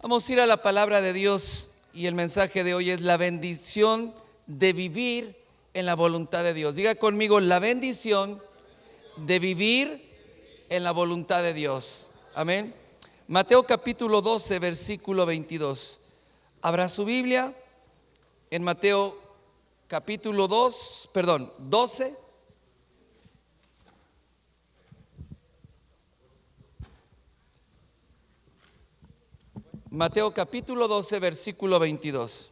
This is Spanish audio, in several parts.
Vamos a ir a la palabra de Dios y el mensaje de hoy es la bendición de vivir en la voluntad de Dios. Diga conmigo, la bendición de vivir en la voluntad de Dios. Amén. Mateo capítulo 12, versículo 22. Abra su Biblia en Mateo capítulo 12. Mateo capítulo 12, versículo 22.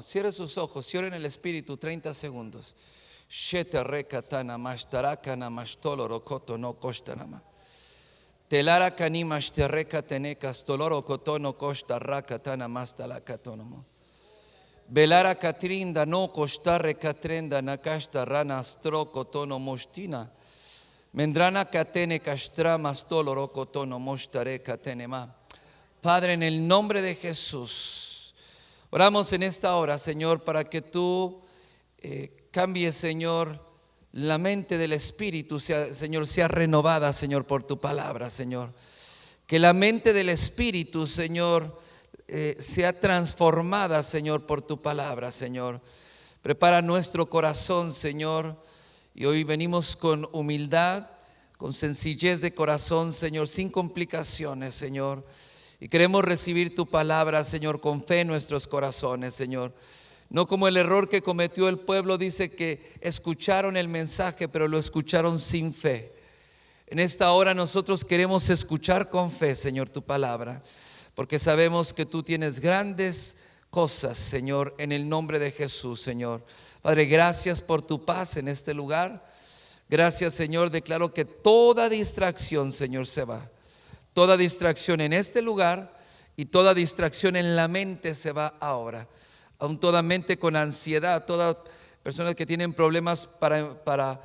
Cierre sus ojos, cierre en el Espíritu 30 segundos. Telara kanimash terreka tenekas toloro kotono kosta rakatana mastala katonomo. Belara katrinda no kostare katrenda nakashta rana stro kotono mostina. Mendrana katene kastra mastoloro kotono mostare katenema. Padre, en el nombre de Jesús, oramos en esta hora, Señor, para que tú cambies, Señor, la mente del Espíritu, Señor, sea renovada, Señor, por tu palabra, Señor. Que la mente del Espíritu, Señor, sea transformada, Señor, por tu palabra, Señor. Prepara nuestro corazón, Señor. Y hoy venimos con humildad, con sencillez de corazón, Señor, sin complicaciones, Señor. Y queremos recibir tu palabra, Señor, con fe en nuestros corazones, Señor. No como el error que cometió el pueblo, dice que escucharon el mensaje, pero lo escucharon sin fe. En esta hora nosotros queremos escuchar con fe, Señor, tu palabra, porque sabemos que tú tienes grandes cosas, Señor, en el nombre de Jesús, Señor. Padre, gracias por tu paz en este lugar. Gracias, Señor, declaro que toda distracción, Señor, se va. Toda distracción en este lugar y toda distracción en la mente se va ahora. Aún toda mente con ansiedad, todas personas que tienen problemas para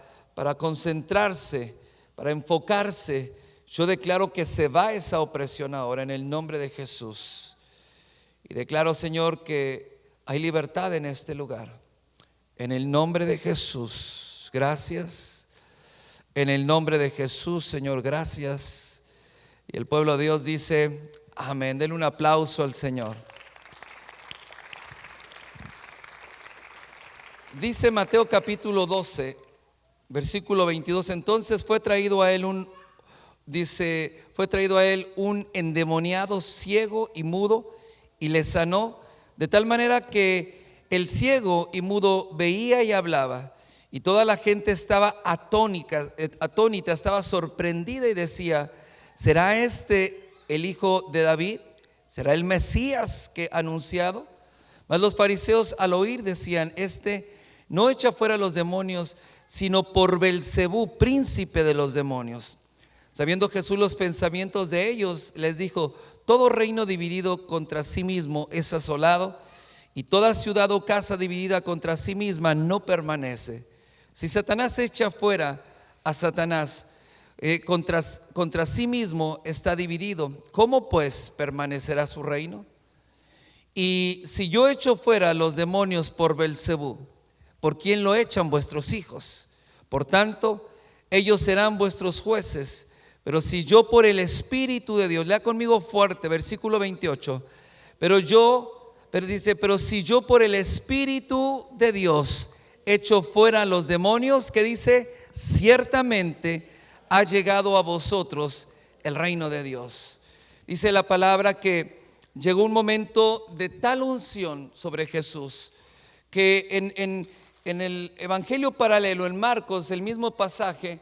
concentrarse, para enfocarse, yo declaro que se va esa opresión ahora en el nombre de Jesús. Y declaro, Señor, que hay libertad en este lugar. En el nombre de Jesús, gracias. En el nombre de Jesús, Señor, gracias. Y el pueblo de Dios dice, amén. Denle un aplauso al Señor. Dice Mateo capítulo 12, versículo 22. Entonces fue traído a él un endemoniado ciego y mudo y le sanó, de tal manera que el ciego y mudo veía y hablaba, y toda la gente estaba atónita, estaba sorprendida y decía, ¿será este el hijo de David? ¿Será el Mesías que ha anunciado? Mas los fariseos al oír decían, este no echa fuera los demonios, sino por Belzebú, príncipe de los demonios. Sabiendo Jesús los pensamientos de ellos, les dijo, todo reino dividido contra sí mismo es asolado, y toda ciudad o casa dividida contra sí misma no permanece. Si Satanás echa fuera a Satanás, contra sí mismo está dividido, ¿cómo pues permanecerá su reino? Y si yo echo fuera los demonios por Belzebú, ¿por quién lo echan vuestros hijos? Por tanto, ellos serán vuestros jueces. Pero si yo por el Espíritu de Dios, lea conmigo fuerte, versículo 28. Pero si yo por el Espíritu de Dios echo fuera los demonios, ¿qué dice? Ciertamente ha llegado a vosotros el reino de Dios. Dice la palabra que llegó un momento de tal unción sobre Jesús que en el Evangelio paralelo, en Marcos, el mismo pasaje,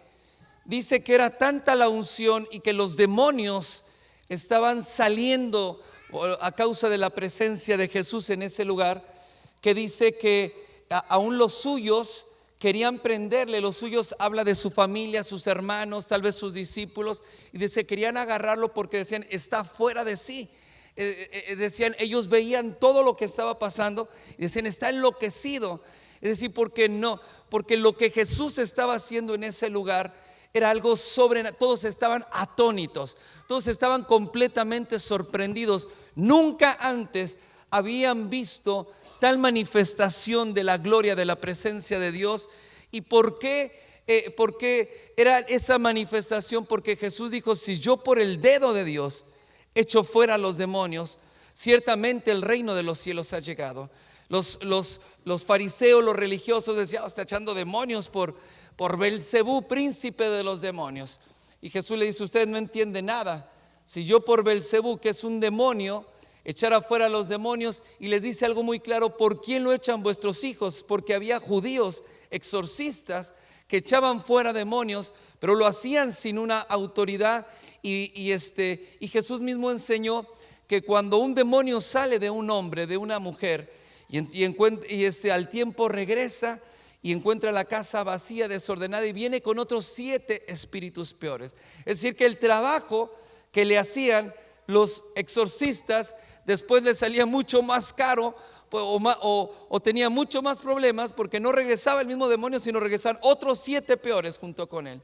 dice que era tanta la unción y que los demonios estaban saliendo a causa de la presencia de Jesús en ese lugar, que dice que aún los suyos querían prenderle. Los suyos habla de su familia, sus hermanos, tal vez sus discípulos, y dice, querían agarrarlo porque decían, está fuera de sí. Decían, ellos veían todo lo que estaba pasando y decían, está enloquecido. Es decir, porque lo que Jesús estaba haciendo en ese lugar era algo sobrenatural. Todos estaban atónitos, todos estaban completamente sorprendidos. Nunca antes habían visto tal manifestación de la gloria, de la presencia de Dios. ¿Y por qué? Porque era esa manifestación, porque Jesús dijo: si yo por el dedo de Dios echo fuera a los demonios, ciertamente el reino de los cielos ha llegado. Los fariseos, los religiosos decían: está echando demonios por Belcebú, príncipe de los demonios. Y Jesús le dice: ustedes no entienden nada. Si yo por Belcebú, que es un demonio, echara fuera a los demonios, y les dice algo muy claro: ¿por quién lo echan vuestros hijos? Porque había judíos exorcistas que echaban fuera demonios, pero lo hacían sin una autoridad. Y Jesús mismo enseñó que cuando un demonio sale de un hombre, de una mujer, y al tiempo regresa y encuentra la casa vacía, desordenada, y viene con otros 7 espíritus peores. Es decir, que el trabajo que le hacían los exorcistas después le salía mucho más caro, o tenía mucho más problemas, porque no regresaba el mismo demonio, sino regresaban otros 7 peores junto con él.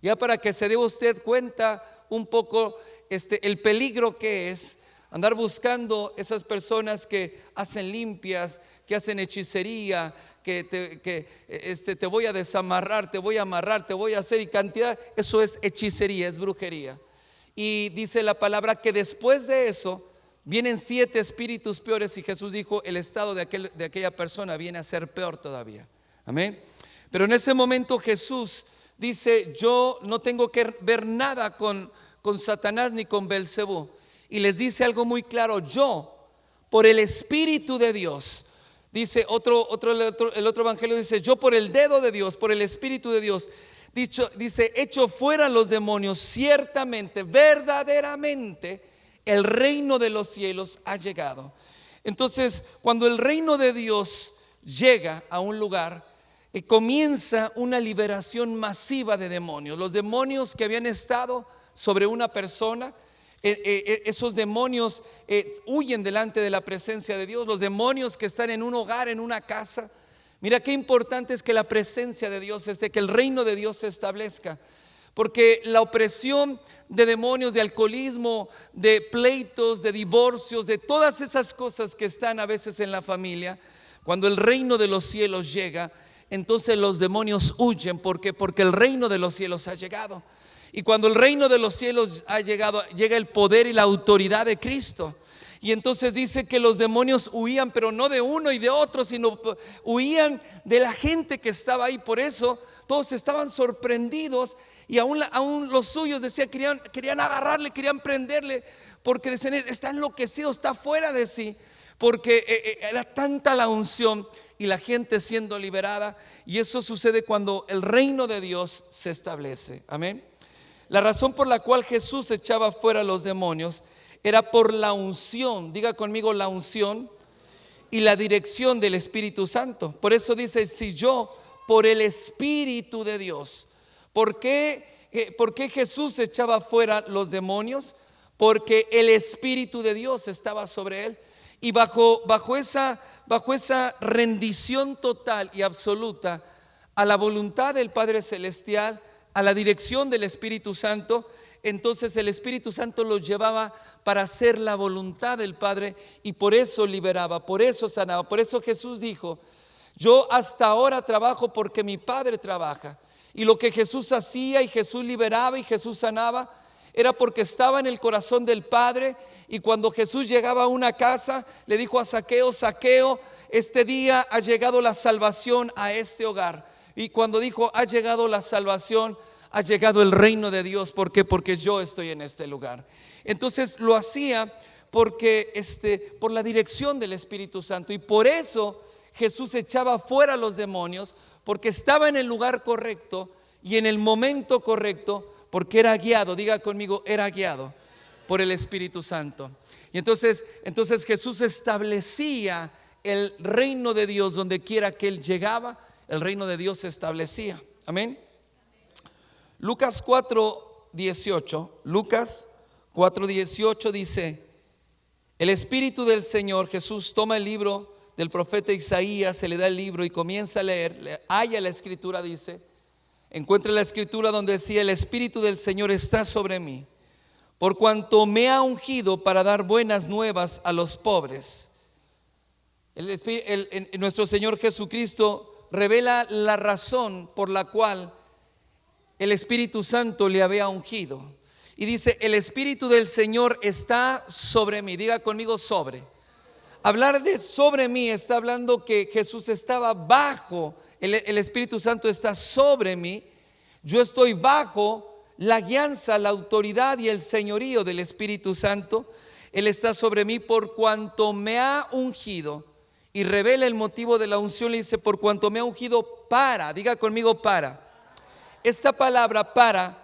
Ya para que se dé usted cuenta un poco el peligro que es andar buscando esas personas que hacen limpias, que hacen hechicería, que te voy a desamarrar, te voy a amarrar, te voy a hacer, y cantidad. Eso es hechicería, es brujería. Y dice la palabra que después de eso vienen 7 espíritus peores, y Jesús dijo: el estado de aquella persona viene a ser peor todavía. Amén. Pero en ese momento Jesús dice: yo no tengo que ver nada con Satanás ni con Belcebú. Y les dice algo muy claro: yo, por el Espíritu de Dios, dice el otro evangelio dice: yo por el dedo de Dios, por el Espíritu de Dios, dice, echo fuera los demonios. Ciertamente, verdaderamente, el reino de los cielos ha llegado. Entonces, cuando el reino de Dios llega a un lugar, comienza una liberación masiva de demonios. Los demonios que habían estado sobre una persona, esos demonios huyen delante de la presencia de Dios. Los demonios que están en un hogar, en una casa. Mira qué importante es que la presencia de Dios esté, que el reino de Dios se establezca. Porque la opresión de demonios, de alcoholismo, de pleitos, de divorcios, de todas esas cosas que están a veces en la familia, cuando el reino de los cielos llega, entonces los demonios huyen. ¿Por qué? Porque el reino de los cielos ha llegado. Y cuando el reino de los cielos ha llegado, llega el poder y la autoridad de Cristo. Y entonces dice que los demonios huían, pero no de uno y de otro, sino huían de la gente que estaba ahí. Por eso todos estaban sorprendidos, y aún los suyos decían, querían agarrarle, querían prenderle, porque decían: está enloquecido, está fuera de sí, porque era tanta la unción y la gente siendo liberada. Y eso sucede cuando el reino de Dios se establece. Amén. La razón por la cual Jesús echaba fuera a los demonios era por la unción. Diga conmigo: la unción y la dirección del Espíritu Santo. Por eso dice: si yo por el Espíritu de Dios. ¿Por qué Jesús echaba fuera los demonios? Porque el Espíritu de Dios estaba sobre él. Y bajo esa rendición total y absoluta a la voluntad del Padre Celestial, a la dirección del Espíritu Santo, entonces el Espíritu Santo los llevaba para hacer la voluntad del Padre, y por eso liberaba, por eso sanaba. Por eso Jesús dijo: yo hasta ahora trabajo porque mi Padre trabaja. Y lo que Jesús hacía, y Jesús liberaba y Jesús sanaba, era porque estaba en el corazón del Padre. Y cuando Jesús llegaba a una casa, le dijo a Zaqueo: Zaqueo, este día ha llegado la salvación a este hogar. Y cuando dijo: ha llegado la salvación, ha llegado el reino de Dios. ¿Por qué? Porque yo estoy en este lugar. Entonces lo hacía porque por la dirección del Espíritu Santo. Y por eso Jesús echaba fuera a los demonios, porque estaba en el lugar correcto y en el momento correcto, porque era guiado. Diga conmigo: era guiado por el Espíritu Santo. Y entonces Jesús establecía el reino de Dios donde quiera que él llegaba. El reino de Dios se establecía. Amén. Lucas 4:18 dice: el Espíritu del Señor, Jesús toma el libro del profeta Isaías, se le da el libro y comienza a leer, halla la escritura, dice: encuentre la escritura donde decía: el Espíritu del Señor está sobre mí, por cuanto me ha ungido para dar buenas nuevas a los pobres. Nuestro Señor Jesucristo revela la razón por la cual el Espíritu Santo le había ungido. Y dice: el Espíritu del Señor está sobre mí. Diga conmigo: sobre. Hablar de sobre mí está hablando que Jesús estaba bajo, el Espíritu Santo está sobre mí. Yo estoy bajo la guianza, la autoridad y el señorío del Espíritu Santo. Él está sobre mí por cuanto me ha ungido. Y revela el motivo de la unción. Le dice: por cuanto me ha ungido para. Diga conmigo: para. Esta palabra para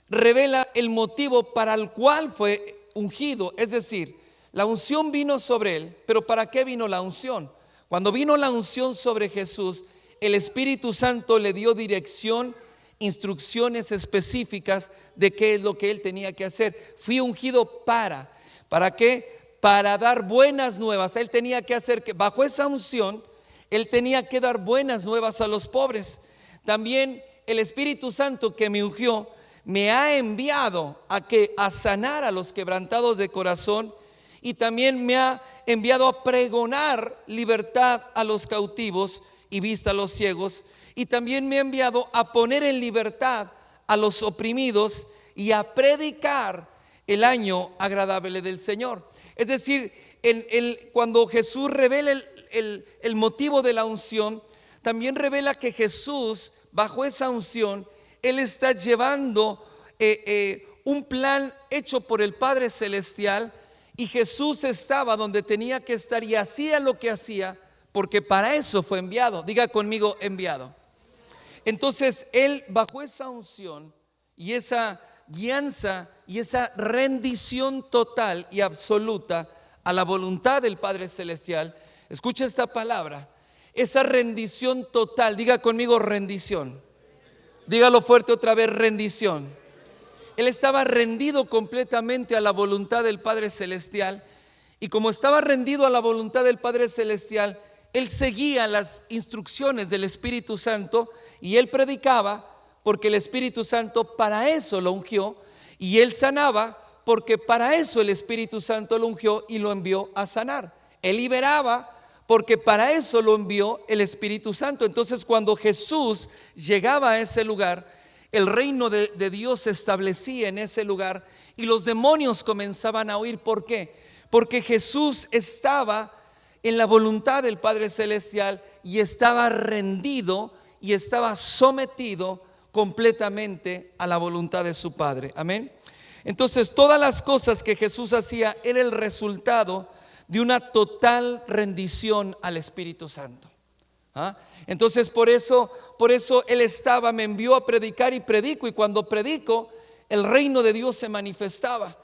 revela el motivo para el cual fue ungido. Es decir, la unción vino sobre él, pero ¿para qué vino la unción? Cuando vino la unción sobre Jesús, el Espíritu Santo le dio dirección, instrucciones específicas de qué es lo que él tenía que hacer. Fui ungido ¿para qué? Para dar buenas nuevas. Él tenía que hacer que bajo esa unción, él tenía que dar buenas nuevas a los pobres. También el Espíritu Santo que me ungió me ha enviado a sanar a los quebrantados de corazón, y también me ha enviado a pregonar libertad a los cautivos y vista a los ciegos, y también me ha enviado a poner en libertad a los oprimidos y a predicar el año agradable del Señor. Es decir, cuando Jesús revela el motivo de la unción, también revela que Jesús, bajo esa unción, Él está llevando un plan hecho por el Padre Celestial, y Jesús estaba donde tenía que estar y hacía lo que hacía porque para eso fue enviado. Diga conmigo: enviado. Entonces Él, bajo esa unción y esa guianza y esa rendición total y absoluta a la voluntad del Padre Celestial, escucha esta palabra, esa rendición total. Diga conmigo: rendición. Dígalo fuerte otra vez: rendición. Él estaba rendido completamente a la voluntad del Padre Celestial, y como estaba rendido a la voluntad del Padre Celestial, él seguía las instrucciones del Espíritu Santo, y él predicaba porque el Espíritu Santo para eso lo ungió, y él sanaba porque para eso el Espíritu Santo lo ungió y lo envió a sanar. Él liberaba porque para eso lo envió el Espíritu Santo. Entonces, cuando Jesús llegaba a ese lugar, el reino de Dios se establecía en ese lugar y los demonios comenzaban a huir. ¿Por qué? Porque Jesús estaba en la voluntad del Padre Celestial y estaba rendido y estaba sometido completamente a la voluntad de su Padre. Amén. Entonces, todas las cosas que Jesús hacía era el resultado de una total rendición al Espíritu Santo. Entonces por eso Él me envió a predicar, y predico, y cuando predico el reino de Dios se manifestaba.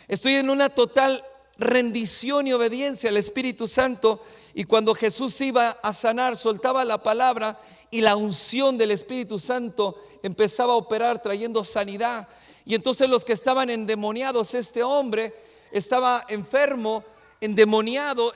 Estoy en una total rendición y obediencia al Espíritu Santo, y cuando Jesús iba a sanar, soltaba la palabra y la unción del Espíritu Santo empezaba a operar trayendo sanidad. Y entonces los que estaban endemoniados, este hombre estaba enfermo, endemoniado,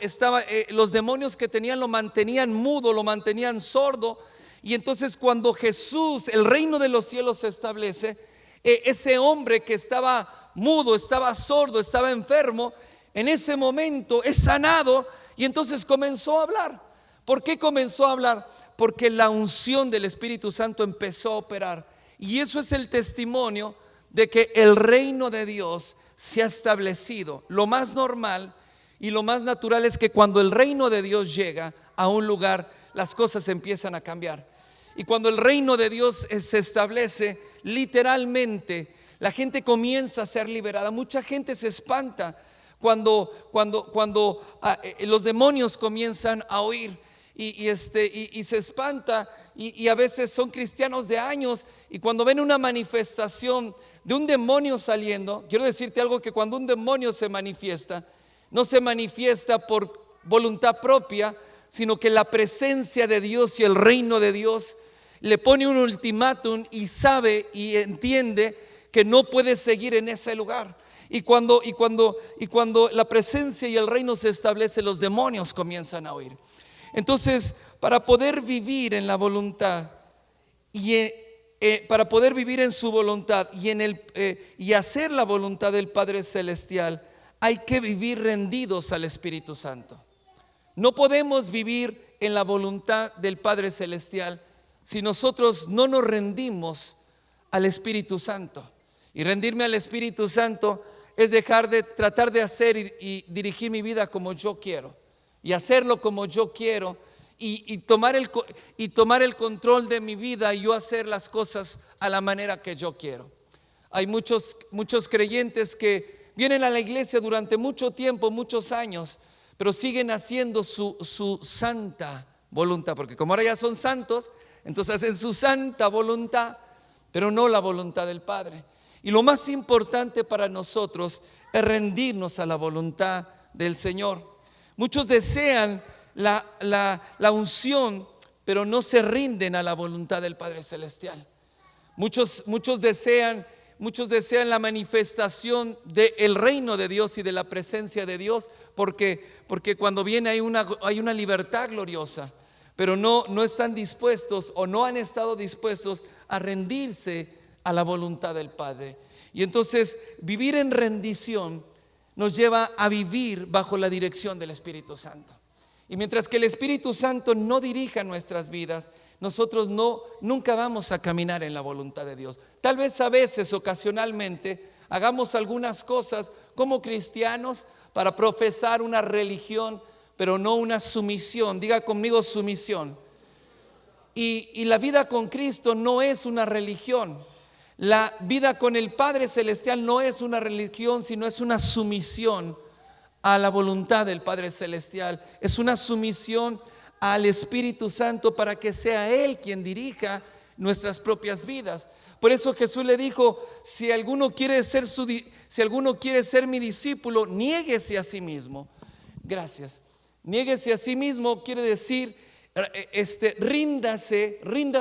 los demonios que tenían lo mantenían mudo, lo mantenían sordo. Y entonces cuando Jesús, el reino de los cielos se establece, ese hombre que estaba mudo, estaba sordo, estaba enfermo, en ese momento es sanado, y entonces comenzó a hablar. ¿Por qué comenzó a hablar? Porque la unción del Espíritu Santo empezó a operar, y eso es el testimonio de que el reino de Dios se ha establecido. Lo más normal y lo más natural es que cuando el reino de Dios llega a un lugar, las cosas empiezan a cambiar. Y cuando el reino de Dios se establece, literalmente la gente comienza a ser liberada. Mucha gente se espanta cuando los demonios comienzan a huir, y se espanta, y a veces son cristianos de años, y cuando ven una manifestación de un demonio saliendo, quiero decirte algo, que cuando un demonio se manifiesta, no se manifiesta por voluntad propia, sino que la presencia de Dios y el reino de Dios le pone un ultimátum, y sabe y entiende que no puede seguir en ese lugar. Y cuando la presencia y el reino se establece, los demonios comienzan a huir. Entonces, para poder vivir en la voluntad y para poder vivir en su voluntad y hacer la voluntad del Padre Celestial, hay que vivir rendidos al Espíritu Santo. No podemos vivir en la voluntad del Padre Celestial si nosotros no nos rendimos al Espíritu Santo. Y rendirme al Espíritu Santo es dejar de tratar de hacer y dirigir mi vida como yo quiero, y hacerlo como yo quiero, y tomar el control de mi vida y yo hacer las cosas a la manera que yo quiero. Hay muchos creyentes que vienen a la iglesia durante mucho tiempo, muchos años, pero siguen haciendo su santa voluntad, porque como ahora ya son santos, entonces hacen su santa voluntad, pero no la voluntad del Padre. Y lo más importante para nosotros es rendirnos a la voluntad del Señor. Muchos desean la unción, pero no se rinden a la voluntad del Padre Celestial. Muchos desean la manifestación del reino de Dios y de la presencia de Dios, porque cuando viene hay una libertad gloriosa, pero no están dispuestos o no han estado dispuestos a rendirse a la voluntad del Padre. Y entonces vivir en rendición nos lleva a vivir bajo la dirección del Espíritu Santo. Y mientras que el Espíritu Santo no dirija nuestras vidas, nosotros nunca vamos a caminar en la voluntad de Dios. Tal vez a veces, ocasionalmente, hagamos algunas cosas como cristianos para profesar una religión, pero no una sumisión. Diga conmigo: sumisión. Y la vida con Cristo no es una religión. La vida con el Padre Celestial no es una religión, sino es una sumisión a la voluntad del Padre Celestial. Es una sumisión al Espíritu Santo para que sea Él quien dirija nuestras propias vidas. Por eso Jesús le dijo: si alguno quiere ser mi discípulo, niéguese a sí mismo. Gracias. Niéguese a sí mismo quiere decir rinda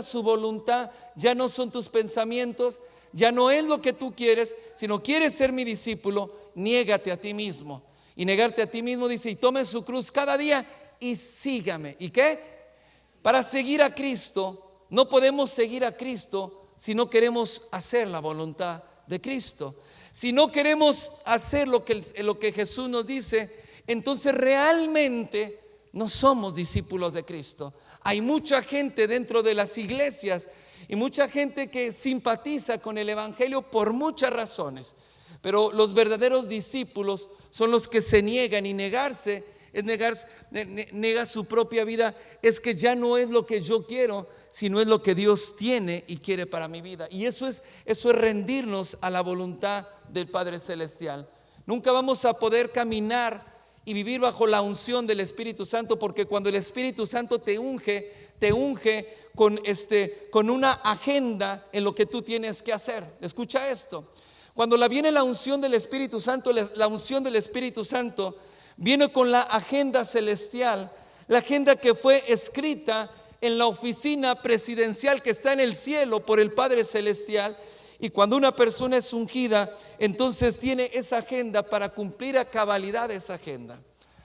su voluntad. Ya no son tus pensamientos, ya no es lo que tú quieres, sino quieres ser mi discípulo, niégate a ti mismo. Y negarte a ti mismo dice: y tome su cruz cada día y sígame. ¿Y qué? Para seguir a Cristo, no podemos seguir a Cristo si no queremos hacer la voluntad de Cristo. Si no queremos hacer lo que Jesús nos dice, entonces realmente no somos discípulos de Cristo. Hay mucha gente dentro de las iglesias y mucha gente que simpatiza con el evangelio por muchas razones, pero los verdaderos discípulos son los que se niegan, y negarse es nega su propia vida. Es que ya no es lo que yo quiero, sino es lo que Dios tiene y quiere para mi vida. Y eso es rendirnos a la voluntad del Padre Celestial. Nunca vamos a poder caminar y vivir bajo la unción del Espíritu Santo, porque cuando el Espíritu Santo te unge con una agenda en lo que tú tienes que hacer. Escucha esto: cuando viene la unción del Espíritu Santo, la unción del Espíritu Santo viene con la agenda celestial, la agenda que fue escrita en la oficina presidencial que está en el cielo por el Padre Celestial. Y cuando una persona es ungida, entonces tiene esa agenda para cumplir a cabalidad esa agenda.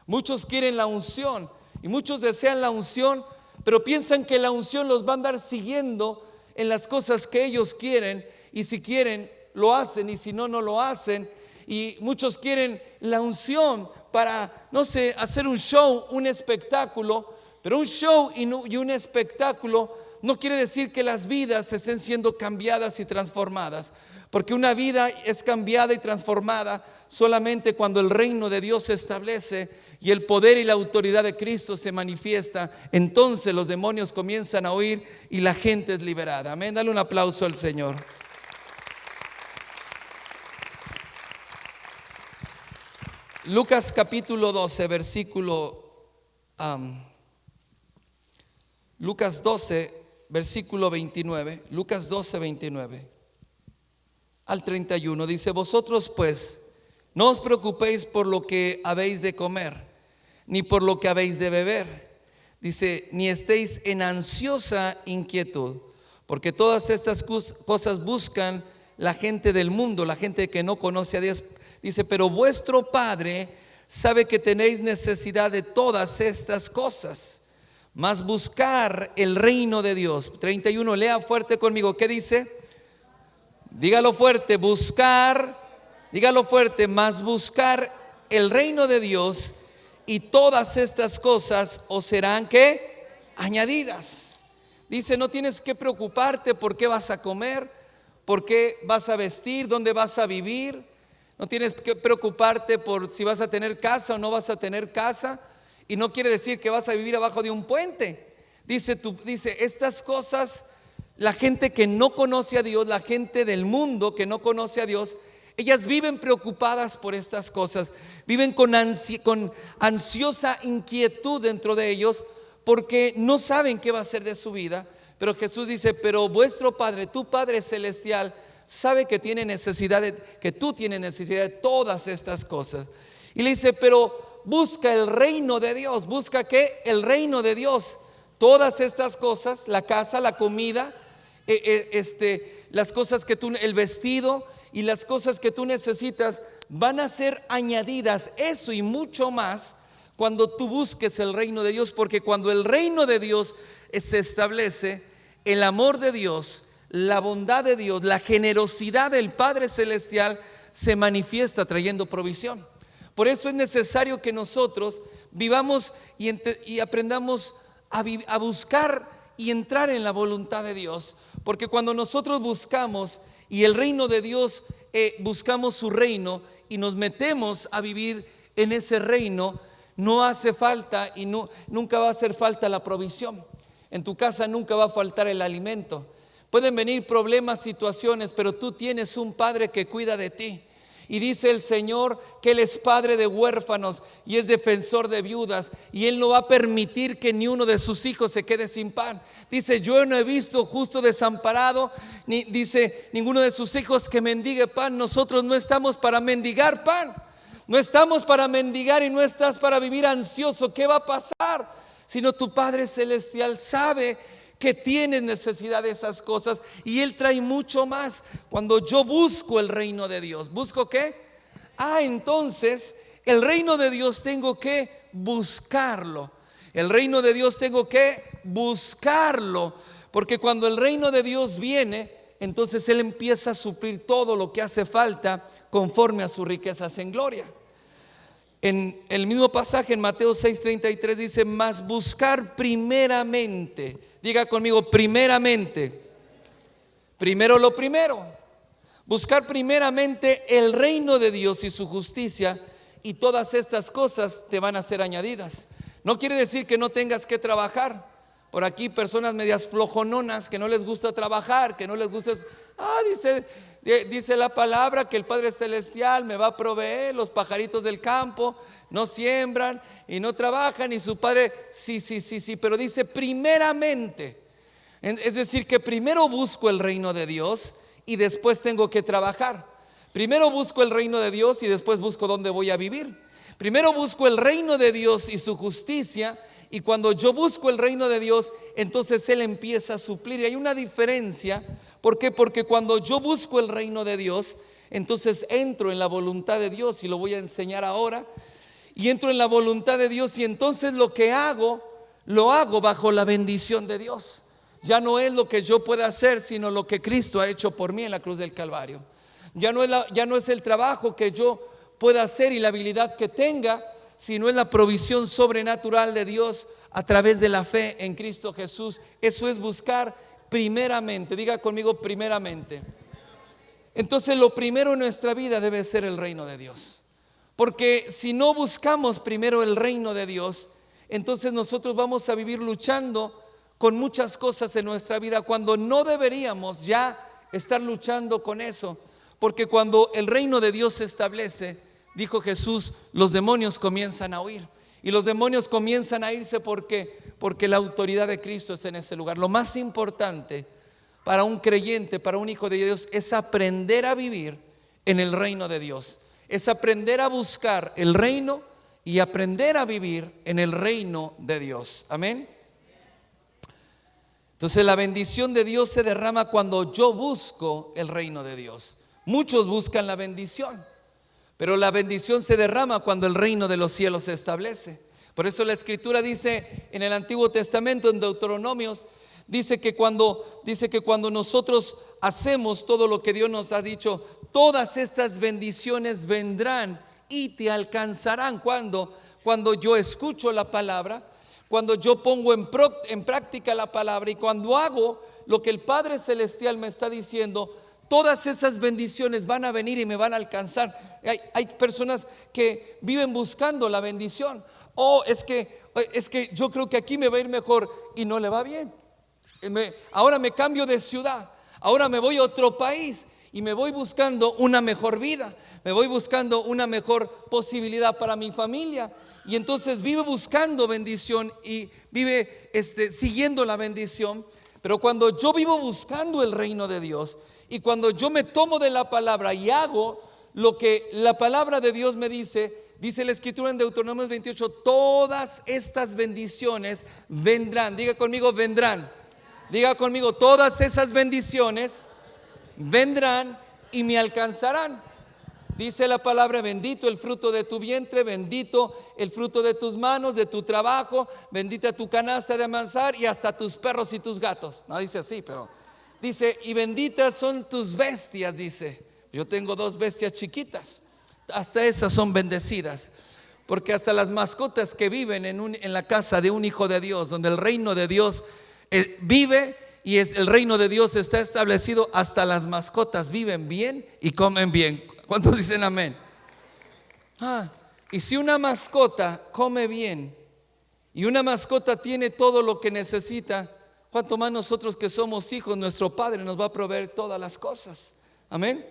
Muchos quieren la unción y muchos desean la unción, pero piensan que la unción los va a andar siguiendo en las cosas que ellos quieren, y si quieren lo hacen, y si no, no lo hacen. Y muchos quieren la unción para, no sé, hacer un show, un espectáculo, pero un show y un espectáculo no quiere decir que las vidas estén siendo cambiadas y transformadas, porque una vida es cambiada y transformada solamente cuando el reino de Dios se establece y el poder y la autoridad de Cristo se manifiesta. Entonces los demonios comienzan a huir y la gente es liberada. Amén. Dale un aplauso al Señor. Lucas capítulo 12, Lucas 12, versículo 29. Lucas 12, 29 al 31 dice: vosotros pues no os preocupéis por lo que habéis de comer, ni por lo que habéis de beber. Dice: ni estéis en ansiosa inquietud, porque todas estas cosas buscan la gente del mundo, la gente que no conoce a Dios. Dice: pero vuestro Padre sabe que tenéis necesidad de todas estas cosas, Mas buscar el reino de Dios. 31, lea fuerte conmigo. ¿Qué dice? Dígalo fuerte, dígalo fuerte, mas buscar el reino de Dios y todas estas cosas os serán ¿qué? Añadidas. Dice, no tienes que preocuparte por qué vas a comer, por qué vas a vestir, dónde vas a vivir. No tienes que preocuparte por si vas a tener casa o no vas a tener casa. Y no quiere decir que vas a vivir abajo de un puente. Dice estas cosas, la gente que no conoce a Dios, la gente del mundo que no conoce a Dios, ellas viven preocupadas por estas cosas, viven con ansiosa inquietud dentro de ellos, porque no saben qué va a ser de su vida. Pero Jesús dice, pero vuestro Padre, tu Padre Celestial, sabe que tiene necesidad que tú tienes necesidad de todas estas cosas. Y le dice, pero busca el reino de Dios. ¿Busca qué? El reino de Dios. Todas estas cosas, la casa, la comida, las cosas que tú, el vestido y las cosas que tú necesitas van a ser añadidas, eso y mucho más, cuando tú busques el reino de Dios. Porque cuando el reino de Dios se establece, el amor de Dios, la bondad de Dios, la generosidad del Padre Celestial se manifiesta trayendo provisión. Por eso es necesario que nosotros vivamos y aprendamos a buscar y entrar en la voluntad de Dios. Porque cuando nosotros buscamos y el reino de Dios, buscamos su reino y nos metemos a vivir en ese reino, no hace falta y nunca va a hacer falta la provisión. En tu casa nunca va a faltar el alimento. Pueden venir problemas, situaciones, pero tú tienes un Padre que cuida de ti. Y dice el Señor que Él es padre de huérfanos y es defensor de viudas, y Él no va a permitir que ni uno de sus hijos se quede sin pan. Dice, yo no he visto justo desamparado, dice, ninguno de sus hijos que mendigue pan. Nosotros no estamos para mendigar pan, no estamos para mendigar y no estás para vivir ansioso. ¿Qué va a pasar? Sino tu Padre Celestial sabe que tienes necesidad de esas cosas y Él trae mucho más. Cuando yo busco el reino de Dios, ¿busco qué? Entonces el reino de Dios tengo que buscarlo. El reino de Dios tengo que buscarlo, porque cuando el reino de Dios viene, entonces Él empieza a suplir todo lo que hace falta conforme a sus riquezas en gloria. En el mismo pasaje en Mateo 6:33 dice, mas buscar primeramente, diga conmigo, primeramente, primero lo primero, buscar primeramente el reino de Dios y su justicia, y todas estas cosas te van a ser añadidas. No quiere decir que no tengas que trabajar. Por aquí personas medias flojononas que no les gusta trabajar, que no les gusta, dice la palabra que el Padre Celestial me va a proveer. Los pajaritos del campo no siembran y no trabajan, y su Padre sí, pero dice primeramente. Es decir, que primero busco el reino de Dios y después tengo que trabajar. Primero busco el reino de Dios y después busco dónde voy a vivir. Primero busco el reino de Dios y su justicia, y cuando yo busco el reino de Dios, entonces Él empieza a suplir. Y hay una diferencia. ¿Por qué? Porque cuando yo busco el reino de Dios, entonces entro en la voluntad de Dios, y lo voy a enseñar ahora. Y entro en la voluntad de Dios, y entonces lo que hago, lo hago bajo la bendición de Dios. Ya no es lo que yo pueda hacer, sino lo que Cristo ha hecho por mí en la cruz del Calvario. Ya no es el trabajo que yo pueda hacer y la habilidad que tenga, sino es la provisión sobrenatural de Dios a través de la fe en Cristo Jesús. Eso es buscar primeramente. Diga conmigo, primeramente. Entonces lo primero en nuestra vida debe ser el reino de Dios, porque si no buscamos primero el reino de Dios, entonces nosotros vamos a vivir luchando con muchas cosas en nuestra vida, cuando no deberíamos ya estar luchando con eso. Porque cuando el reino de Dios se establece, dijo Jesús, los demonios comienzan a huir. Y los demonios comienzan a irse porque la autoridad de Cristo está en ese lugar. Lo más importante para un creyente, para un hijo de Dios, es aprender a vivir en el reino de Dios. Es aprender a buscar el reino y aprender a vivir en el reino de Dios. Amén. Entonces la bendición de Dios se derrama cuando yo busco el reino de Dios. Muchos buscan la bendición, pero la bendición se derrama cuando el reino de los cielos se establece. Por eso la Escritura dice en el Antiguo Testamento, en Deuteronomios, dice que cuando nosotros hacemos todo lo que Dios nos ha dicho, todas estas bendiciones vendrán y te alcanzarán. Cuando yo escucho la palabra, cuando yo pongo en práctica la palabra y cuando hago lo que el Padre Celestial me está diciendo, todas esas bendiciones van a venir y me van a alcanzar. Hay personas que viven buscando la bendición. Es que yo creo que aquí me va a ir mejor y no le va bien. Ahora me cambio de ciudad, ahora me voy a otro país y me voy buscando una mejor vida, me voy buscando una mejor posibilidad para mi familia. Y entonces vive buscando bendición y vive siguiendo la bendición. Pero cuando yo vivo buscando el reino de Dios y cuando yo me tomo de la palabra y hago lo que la palabra de Dios me dice, dice la Escritura en Deuteronomio 28, todas estas bendiciones vendrán. Diga conmigo, vendrán. Diga conmigo, todas esas bendiciones vendrán y me alcanzarán. Dice la palabra, bendito el fruto de tu vientre, bendito el fruto de tus manos, de tu trabajo, bendita tu canasta de amasar y hasta tus perros y tus gatos. No dice así, pero dice, y benditas son tus bestias, dice. Yo tengo 2 bestias chiquitas, hasta esas son bendecidas. Porque hasta las mascotas que viven en la casa de un hijo de Dios, donde el reino de Dios vive y el reino de Dios está establecido, hasta las mascotas viven bien y comen bien. ¿Cuántos dicen amén? Y si una mascota come bien y una mascota tiene todo lo que necesita, cuánto más nosotros que somos hijos, nuestro Padre nos va a proveer todas las cosas. Amén.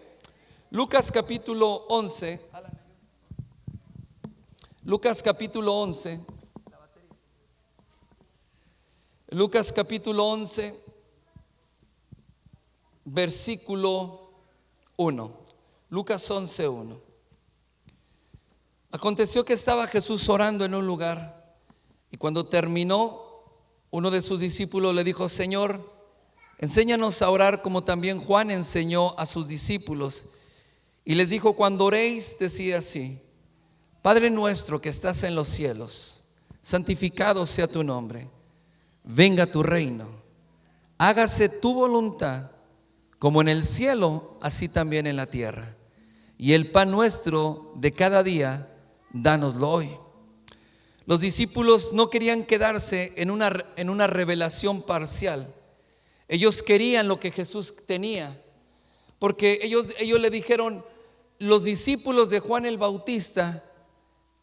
Lucas capítulo 11. Lucas capítulo 11. Lucas capítulo 11, versículo 1. Lucas 11, 1. Aconteció que estaba Jesús orando en un lugar, y cuando terminó, uno de sus discípulos le dijo: Señor, enséñanos a orar como también Juan enseñó a sus discípulos. Y les dijo: cuando oréis, decid así: Padre nuestro que estás en los cielos, santificado sea tu nombre. Venga tu reino, hágase tu voluntad, como en el cielo, así también en la tierra. Y el pan nuestro de cada día, dánoslo hoy. Los discípulos no querían quedarse en una revelación parcial. Ellos querían lo que Jesús tenía, porque ellos le dijeron: los discípulos de Juan el Bautista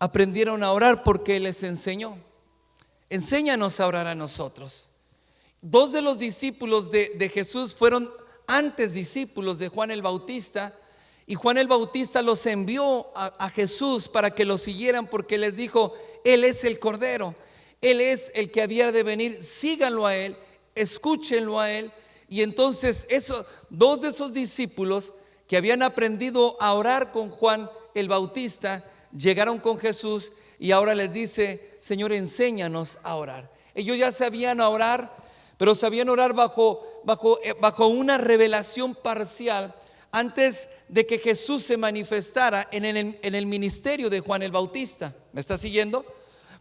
aprendieron a orar porque Él les enseñó. Enséñanos a orar a nosotros. 2 de los discípulos de Jesús fueron antes discípulos de Juan el Bautista, y Juan el Bautista los envió a Jesús para que lo siguieran, porque les dijo: Él es el Cordero, Él es el que había de venir, síganlo a Él, escúchenlo a Él. Y entonces 2 de esos discípulos que habían aprendido a orar con Juan el Bautista llegaron con Jesús y ahora les dice: Señor, enséñanos a orar. Ellos ya sabían orar, pero sabían orar bajo una revelación parcial antes de que Jesús se manifestara en el ministerio de Juan el Bautista. ¿Me está siguiendo?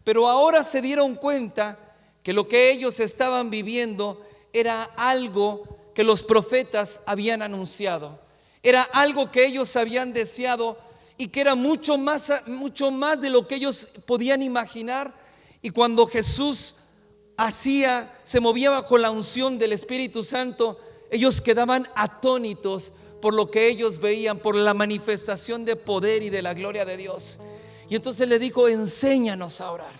Pero ahora se dieron cuenta que lo que ellos estaban viviendo era algo que los profetas habían anunciado, era algo que ellos habían deseado y que era mucho más de lo que ellos podían imaginar. Y cuando Jesús se movía bajo la unción del Espíritu Santo, ellos quedaban atónitos por lo que ellos veían, por la manifestación de poder y de la gloria de Dios. Y entonces le dijo: enséñanos a orar,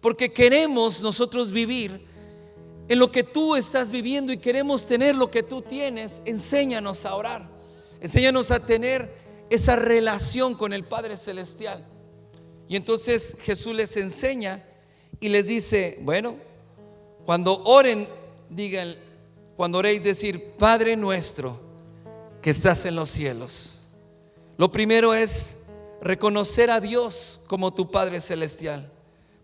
porque queremos nosotros vivir en lo que tú estás viviendo y queremos tener lo que tú tienes. Enséñanos a orar, enséñanos a tener esa relación con el Padre Celestial. Y entonces Jesús les enseña y les dice: bueno, cuando oren, digan, cuando oréis, decir: Padre nuestro que estás en los cielos. Lo primero es reconocer a Dios como tu Padre Celestial,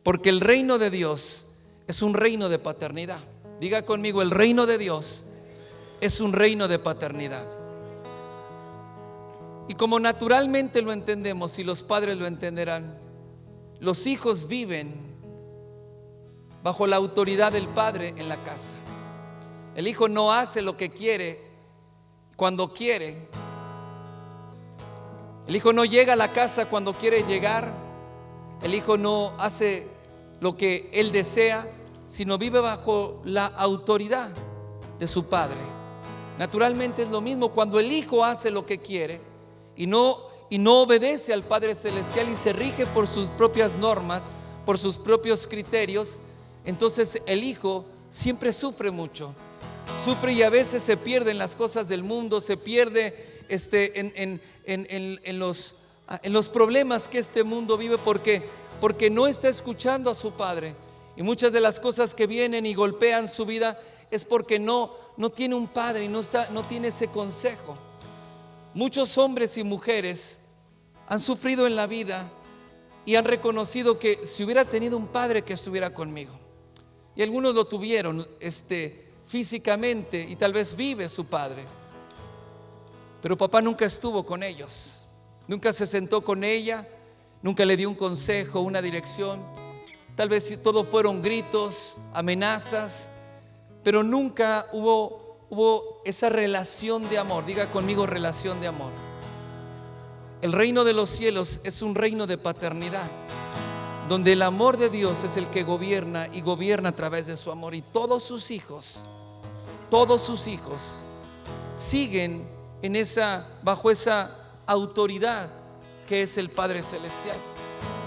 porque el reino de Dios es un reino de paternidad. Diga conmigo: el reino de Dios es un reino de paternidad. Y como naturalmente lo entendemos y los padres lo entenderán, los hijos viven bajo la autoridad del padre en la casa. El hijo no hace lo que quiere cuando quiere. El hijo no llega a la casa cuando quiere llegar. El hijo no hace lo que él desea, sino vive bajo la autoridad de su padre. Naturalmente es lo mismo cuando el hijo hace lo que quiere y no obedece al Padre Celestial y se rige por sus propias normas, por sus propios criterios. Entonces el hijo siempre sufre mucho, sufre y a veces se pierde en las cosas del mundo, se pierde en los problemas que este mundo vive porque no está escuchando a su padre. Y muchas de las cosas que vienen y golpean su vida es porque no tiene un padre y no tiene ese consejo. Muchos hombres y mujeres han sufrido en la vida y han reconocido que si hubiera tenido un padre que estuviera conmigo. Y algunos lo tuvieron físicamente y tal vez vive su padre, pero papá nunca estuvo con ellos, nunca se sentó con ella, nunca le dio un consejo, una dirección. Tal vez todo fueron gritos, amenazas, pero nunca hubo esa relación de amor. Diga conmigo, relación de amor. El reino de los cielos es un reino de paternidad, donde el amor de Dios es el que gobierna y gobierna a través de su amor. Y todos sus hijos siguen bajo esa autoridad que es el Padre Celestial.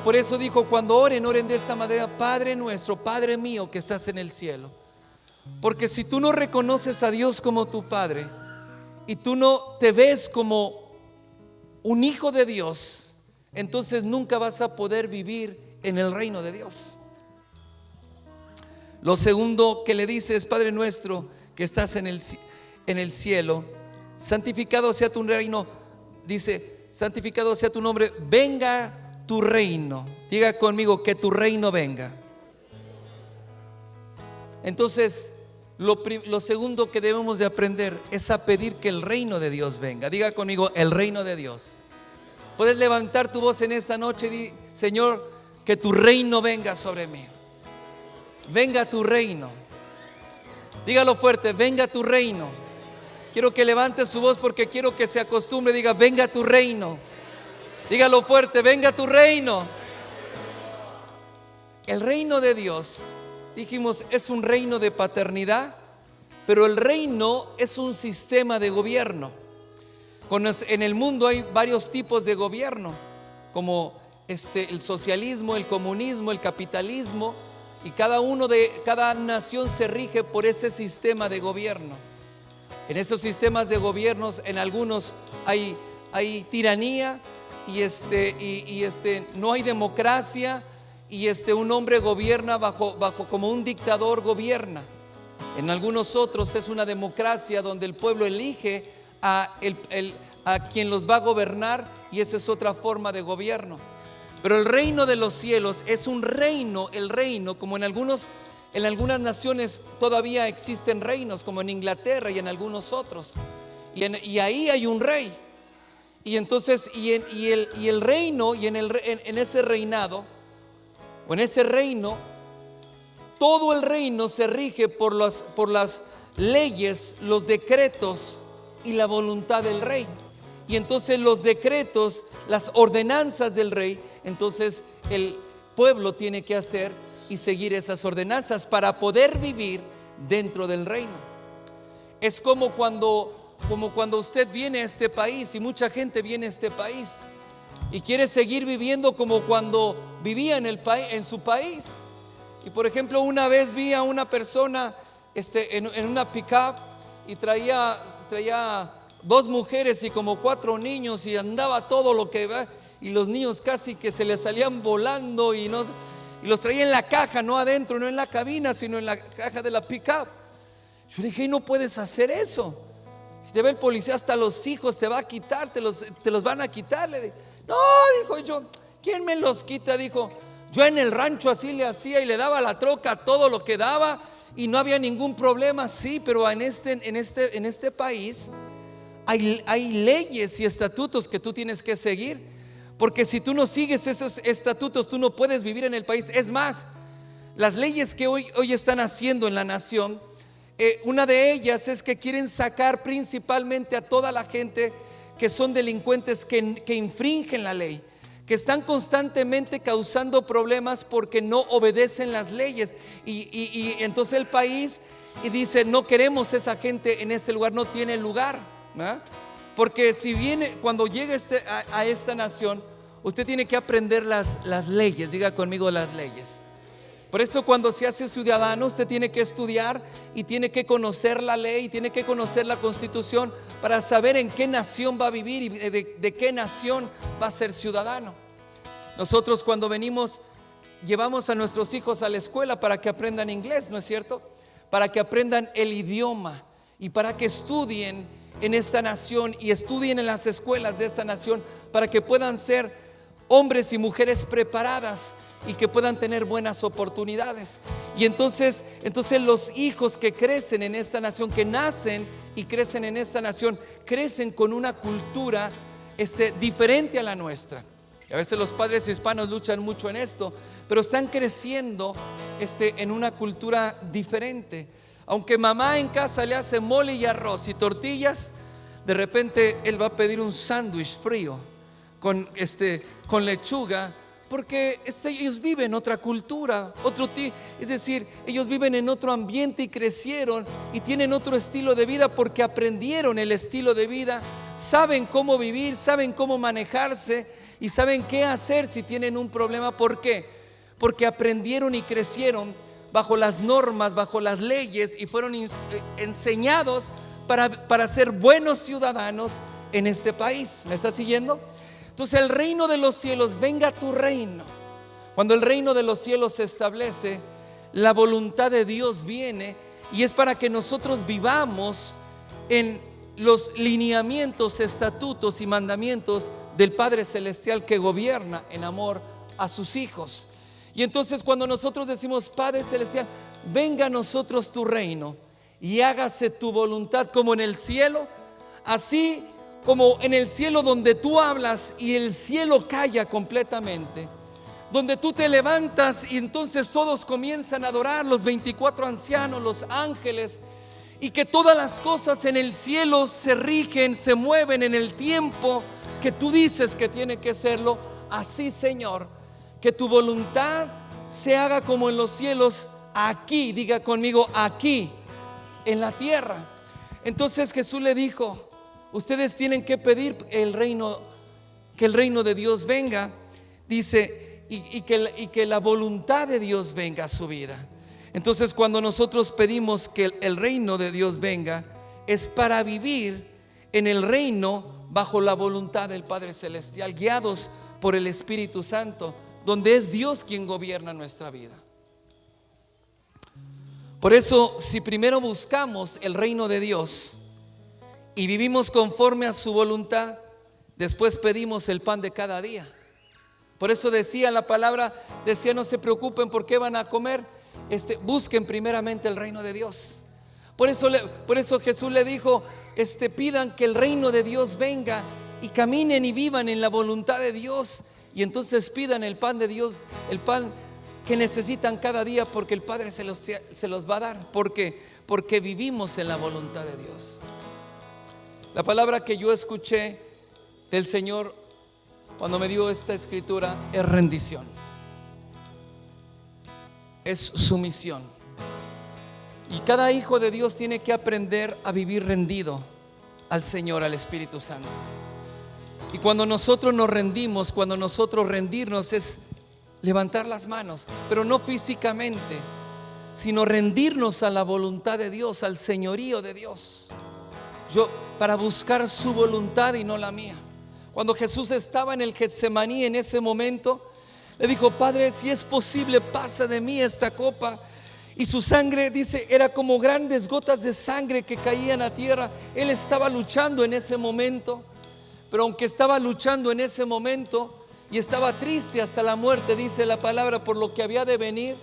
Por eso dijo: cuando oren de esta manera: Padre nuestro, Padre mío que estás en el cielo. Porque si tú no reconoces a Dios como tu Padre y tú no te ves como un hijo de Dios, entonces nunca vas a poder vivir en el reino de Dios. Lo segundo que le dice es: Padre nuestro que estás en el cielo, santificado sea tu reino. Dice: santificado sea tu nombre, venga tu reino. Diga conmigo: que tu reino venga. Entonces lo segundo que debemos de aprender es a pedir que el reino de Dios venga. Diga conmigo: el reino de Dios. Puedes levantar tu voz en esta noche y di: Señor, que tu reino venga sobre mí. Venga tu reino. Dígalo fuerte: venga tu reino. Quiero que levante su voz porque quiero que se acostumbre. Diga: venga tu reino. Dígalo fuerte: venga tu reino. El reino de Dios, dijimos, es un reino de paternidad, pero el reino es un sistema de gobierno. En el mundo hay varios tipos de gobierno, como el socialismo, el comunismo, el capitalismo, y cada nación se rige por ese sistema de gobierno. En esos sistemas de gobiernos, en algunos hay tiranía y no hay democracia, y un hombre gobierna bajo como un dictador gobierna. En algunos otros es una democracia donde el pueblo elige a quien los va a gobernar, y esa es otra forma de gobierno. Pero el reino de los cielos es un reino, como en algunas naciones todavía existen reinos, como en Inglaterra y en algunos otros, y ahí hay un rey. Y entonces el reino, y en ese reinado, o en ese reino, todo el reino se rige por las leyes, los decretos y la voluntad del rey. Y entonces los decretos, las ordenanzas del rey, entonces el pueblo tiene que hacer y seguir esas ordenanzas para poder vivir dentro del reino. Es como cuando usted viene a este país, y mucha gente viene a este país y quiere seguir viviendo como cuando vivía en su país. Y por ejemplo, una vez vi a una persona en una pick-up, y traía 2 mujeres y como 4 niños, y andaba todo lo que va, y los niños casi que se les salían volando, y los traía en la caja, no adentro, no en la cabina, sino en la caja de la pick-up. Yo le dije: no puedes hacer eso. Si te ve el policía, hasta los hijos te va a quitar, te los van a quitar. Le dije: no, dijo yo, ¿quién me los quita? Dijo: yo en el rancho así le hacía, y le daba la troca todo lo que daba, y no había ningún problema. Sí, pero en este país hay leyes y estatutos que tú tienes que seguir, porque si tú no sigues esos estatutos, tú no puedes vivir en el país. Es más, las leyes que hoy están haciendo en la nación, una de ellas es que quieren sacar principalmente a toda la gente que son delincuentes, que infringen la ley, que están constantemente causando problemas porque no obedecen las leyes. Y entonces el país dice: no queremos esa gente en este lugar, no tiene lugar, ¿no? Porque si viene, cuando llega a esta nación, usted tiene que aprender las leyes. Diga conmigo: las leyes. Por eso cuando se hace ciudadano, usted tiene que estudiar y tiene que conocer la ley, tiene que conocer la Constitución para saber en qué nación va a vivir y de qué nación va a ser ciudadano. Nosotros cuando venimos, llevamos a nuestros hijos a la escuela para que aprendan inglés, ¿no es cierto? Para que aprendan el idioma y para que estudien en esta nación y estudien en las escuelas de esta nación, para que puedan ser hombres y mujeres preparadas y que puedan tener buenas oportunidades. Y entonces los hijos que crecen en esta nación, que nacen y crecen en esta nación, crecen con una cultura diferente a la nuestra. Y a veces los padres hispanos luchan mucho en esto, pero están creciendo en una cultura diferente. Aunque mamá en casa le hace mole y arroz y tortillas, de repente él va a pedir un sándwich frío con lechuga, porque ellos viven otra cultura, es decir, ellos viven en otro ambiente y crecieron y tienen otro estilo de vida porque aprendieron el estilo de vida, saben cómo vivir, saben cómo manejarse y saben qué hacer si tienen un problema. ¿Por qué? Porque aprendieron y crecieron bajo las normas, bajo las leyes, y fueron enseñados para ser buenos ciudadanos en este país. ¿Me está siguiendo? Entonces el reino de los cielos, venga tu reino. Cuando el reino de los cielos se establece, la voluntad de Dios viene, y es para que nosotros vivamos en los lineamientos, estatutos y mandamientos del Padre Celestial, que gobierna en amor a sus hijos. Y entonces cuando nosotros decimos: Padre Celestial, venga a nosotros tu reino y hágase tu voluntad como en el cielo, así como en el cielo, donde tú hablas y el cielo calla completamente, donde tú te levantas y entonces todos comienzan a adorar, los 24 ancianos, los ángeles, y que todas las cosas en el cielo se rigen, se mueven en el tiempo que tú dices que tiene que serlo. Así, Señor, que tu voluntad se haga como en los cielos, aquí, diga conmigo, aquí en la tierra. Entonces Jesús le dijo: ustedes tienen que pedir que el reino de Dios venga, dice, y que la voluntad de Dios venga a su vida. Entonces cuando nosotros pedimos que el reino de Dios venga, es para vivir en el reino bajo la voluntad del Padre Celestial, guiados por el Espíritu Santo, donde es Dios quien gobierna nuestra vida. Por eso, si primero buscamos el reino de Dios y vivimos conforme a su voluntad, después pedimos el pan de cada día. Por eso decía la palabra, no se preocupen por qué van a comer, busquen primeramente el reino de Dios. Por eso Jesús le dijo: pidan que el reino de Dios venga y caminen y vivan en la voluntad de Dios, y entonces pidan el pan de Dios, el pan que necesitan cada día, porque el Padre se los va a dar, porque vivimos en la voluntad de Dios. La palabra que yo escuché del Señor cuando me dio esta escritura es rendición, es sumisión. Y cada hijo de Dios tiene que aprender a vivir rendido al Señor, al Espíritu Santo. Y cuando nosotros nos rendimos, rendirnos es levantar las manos, pero no físicamente, sino rendirnos a la voluntad de Dios, al señorío de Dios, para buscar su voluntad y no la mía. Cuando Jesús estaba en el Getsemaní, en ese momento le dijo: Padre, si es posible, pasa de mí esta copa. Y su sangre, dice, era como grandes gotas de sangre que caían a tierra. Él estaba luchando en ese momento, pero aunque estaba luchando en ese momento y estaba triste hasta la muerte, dice la palabra, por lo que había de venir,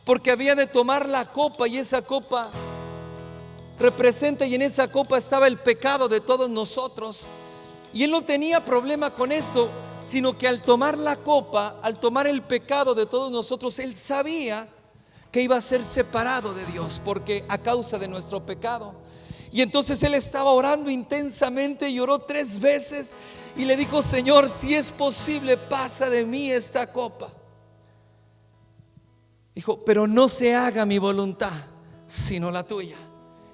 porque había de tomar la copa, y esa copa representa, y en esa copa estaba el pecado de todos nosotros. Y él no tenía problema con esto, sino que al tomar la copa, al tomar el pecado de todos nosotros, él sabía que iba a ser separado de Dios porque a causa de nuestro pecado. Y entonces él estaba orando intensamente y oró 3 veces y le dijo: Señor, si es posible, pasa de mí esta copa. Dijo: pero no se haga mi voluntad, sino la tuya.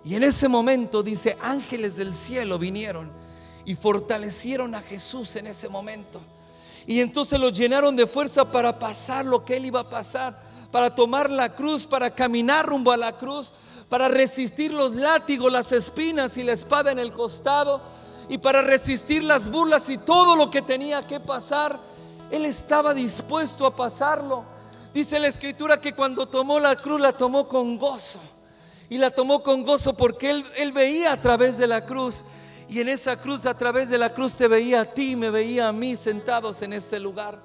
Y en ese momento, dice, ángeles del cielo vinieron y fortalecieron a Jesús en ese momento. Y entonces lo llenaron de fuerza para pasar lo que él iba a pasar, para tomar la cruz, para caminar rumbo a la cruz, para resistir los látigos, las espinas y la espada en el costado, y para resistir las burlas y todo lo que tenía que pasar. Él estaba dispuesto a pasarlo. Dice la escritura que cuando tomó la cruz, la tomó con gozo. Y la tomó con gozo porque él veía a través de la cruz. Y en esa cruz, a través de la cruz, te veía a ti, me veía a mí sentados en este lugar.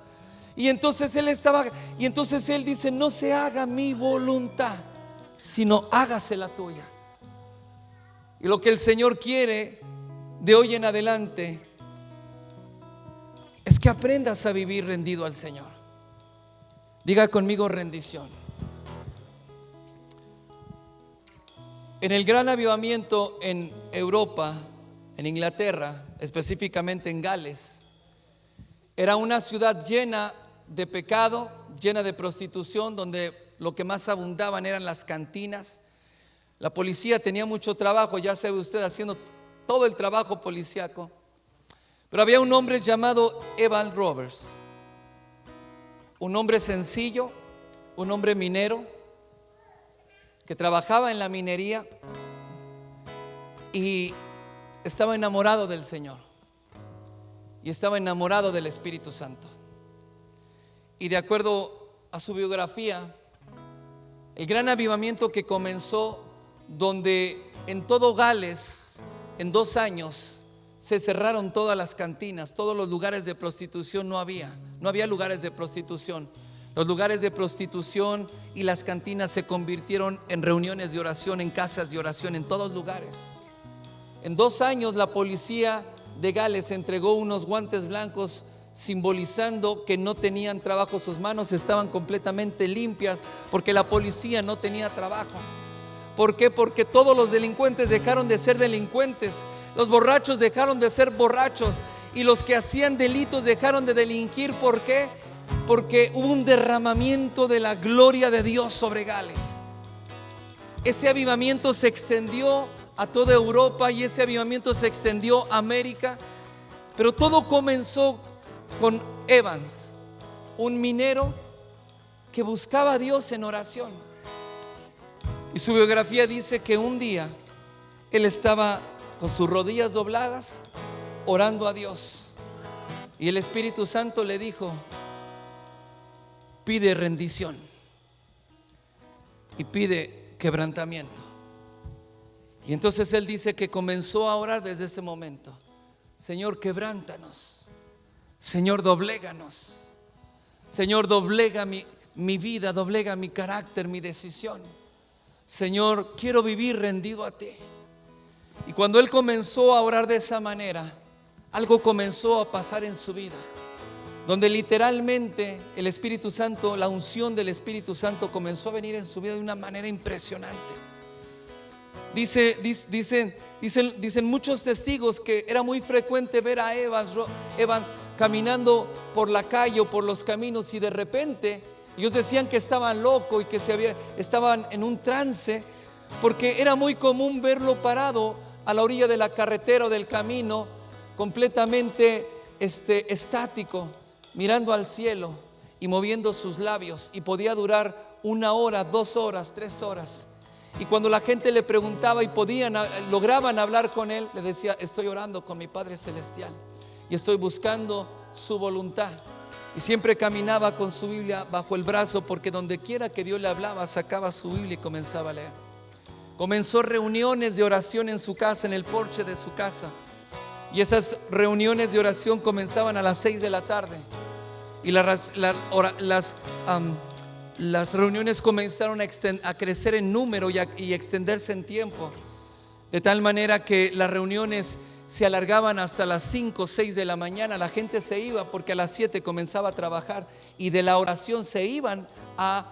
Y entonces él dice: no se haga mi voluntad, sino hágase la tuya. Y lo que el Señor quiere de hoy en adelante es que aprendas a vivir rendido al Señor. Diga conmigo: rendición. En el gran avivamiento en Europa, en Inglaterra, específicamente en Gales, era una ciudad llena de pecado, llena de prostitución, donde lo que más abundaban eran las cantinas. La policía tenía mucho trabajo, ya sabe usted, haciendo todo el trabajo policíaco. Pero había un hombre llamado Evan Roberts, un hombre sencillo, un hombre minero, que trabajaba en la minería y estaba enamorado del Señor y estaba enamorado del Espíritu Santo. Y de acuerdo a su biografía, el gran avivamiento que comenzó, donde en todo Gales, en 2 años, se cerraron todas las cantinas, todos los lugares de prostitución. No había lugares de prostitución. Los lugares de prostitución y las cantinas se convirtieron en reuniones de oración, en casas de oración, en todos lugares. En 2 años la policía de Gales entregó unos guantes blancos, simbolizando que no tenían trabajo. Sus manos estaban completamente limpias porque la policía no tenía trabajo. ¿Por qué? Porque todos los delincuentes dejaron de ser delincuentes, los borrachos dejaron de ser borrachos y los que hacían delitos dejaron de delinquir. ¿Por qué? Porque hubo un derramamiento de la gloria de Dios sobre Gales. Ese avivamiento se extendió a toda Europa y ese avivamiento se extendió a América. Pero todo comenzó con Evans, un minero que buscaba a Dios en oración. Y su biografía dice que un día él estaba con sus rodillas dobladas orando a Dios, y el Espíritu Santo le dijo: pide rendición y pide quebrantamiento. Y entonces él dice que comenzó a orar desde ese momento: Señor, quebrántanos, Señor, dobléganos, Señor, doblega mi vida, doblega mi carácter, mi decisión. Señor, quiero vivir rendido a ti. Y cuando él comenzó a orar de esa manera, algo comenzó a pasar en su vida, donde literalmente el Espíritu Santo, la unción del Espíritu Santo comenzó a venir en su vida de una manera impresionante. Dicen muchos testigos que era muy frecuente ver a Evans caminando por la calle o por los caminos, y de repente ellos decían que estaban locos y que estaban en un trance, porque era muy común verlo parado a la orilla de la carretera o del camino, completamente estático, mirando al cielo y moviendo sus labios, y podía durar 1 hora, 2 horas, 3 horas. Y cuando la gente le preguntaba y lograban hablar con él, le decía: estoy orando con mi Padre Celestial y estoy buscando su voluntad. Y siempre caminaba con su Biblia bajo el brazo, porque donde quiera que Dios le hablaba, sacaba su Biblia y comenzaba a leer. Comenzó reuniones de oración en su casa, en el porche de su casa. Y esas reuniones de oración comenzaban a las 6 de la tarde. Y las reuniones comenzaron a crecer en número y extenderse en tiempo, de tal manera que las reuniones se alargaban hasta las 5 o 6 de la mañana. La gente se iba porque a las 7 comenzaba a trabajar, y de la oración se iban a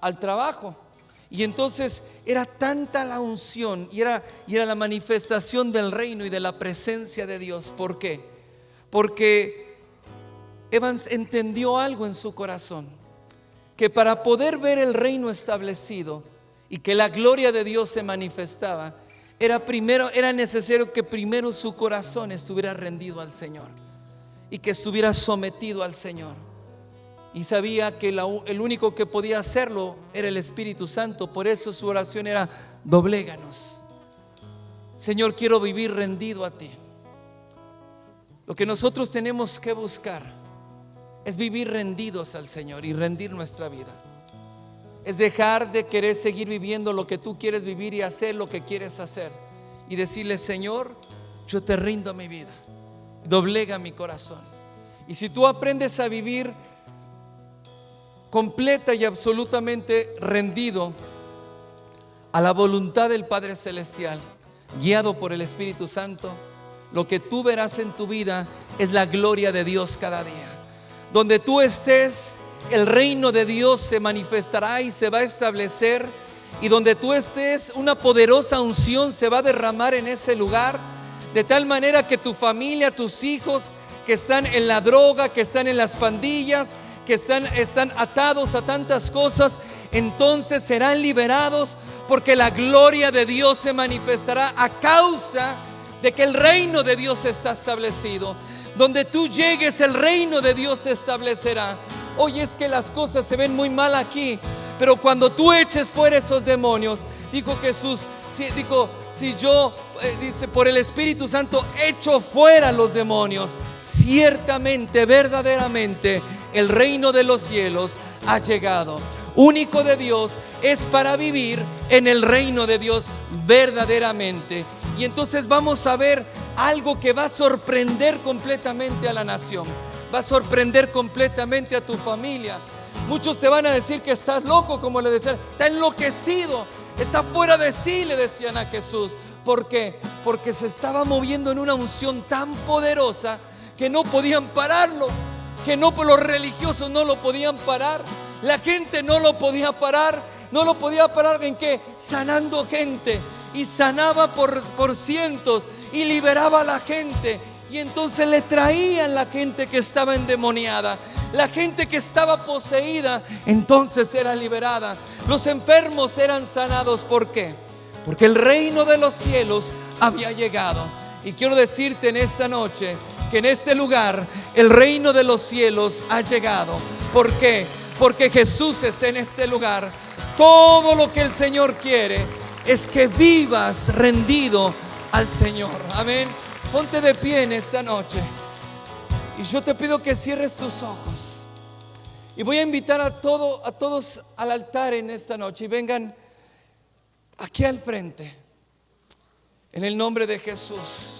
al trabajo. Y entonces era tanta la unción y era la manifestación del reino y de la presencia de Dios. ¿Por qué? Porque Evans entendió algo en su corazón, que para poder ver el reino establecido y que la gloria de Dios se manifestaba, era necesario que primero su corazón estuviera rendido al Señor y que estuviera sometido al Señor. Y sabía que el único que podía hacerlo era el Espíritu Santo. Por eso su oración era: dobléganos, Señor, quiero vivir rendido a ti. Lo que nosotros tenemos que buscar es vivir rendidos al Señor y rendir nuestra vida. Es dejar de querer seguir viviendo lo que tú quieres vivir y hacer lo que quieres hacer, y decirle: Señor, yo te rindo mi vida, doblega mi corazón. Y si tú aprendes a vivir completa y absolutamente rendido a la voluntad del Padre Celestial, guiado por el Espíritu Santo, lo que tú verás en tu vida es la gloria de Dios cada día. Donde tú estés, el reino de Dios se manifestará y se va a establecer. Y donde tú estés, una poderosa unción se va a derramar en ese lugar, de tal manera que tu familia, tus hijos que están en la droga, que están en las pandillas, que están atados a tantas cosas, entonces serán liberados, porque la gloria de Dios se manifestará a causa de que el reino de Dios está establecido. Donde tú llegues, el reino de Dios se establecerá. Hoy es que las cosas se ven muy mal aquí, pero cuando tú eches fuera esos demonios, dijo Jesús, si yo, dice, por el Espíritu Santo echo fuera los demonios, ciertamente, verdaderamente, el reino de los cielos ha llegado. Único de Dios es para vivir en el reino de Dios verdaderamente. Y entonces vamos a ver algo que va a sorprender completamente a la nación, va a sorprender completamente a tu familia. Muchos te van a decir que estás loco, como le decían, está enloquecido, está fuera de sí, le decían a Jesús. ¿Por qué? Porque se estaba moviendo en una unción tan poderosa que no podían pararlo, que los religiosos no lo podían parar, la gente no lo podía parar. No lo podía parar, ¿en qué? Sanando gente, y sanaba por cientos, y liberaba a la gente. Y entonces le traían la gente que estaba endemoniada, la gente que estaba poseída, entonces era liberada. Los enfermos eran sanados. ¿Por qué? Porque el reino de los cielos había llegado. Y quiero decirte en esta noche que en este lugar el reino de los cielos ha llegado. ¿Por qué? Porque Jesús está en este lugar. Todo lo que el Señor quiere es que vivas rendido al Señor. Amén. Ponte de pie en esta noche y yo te pido que cierres tus ojos. Y voy a invitar a todos al altar en esta noche, y vengan aquí al frente en el nombre de Jesús.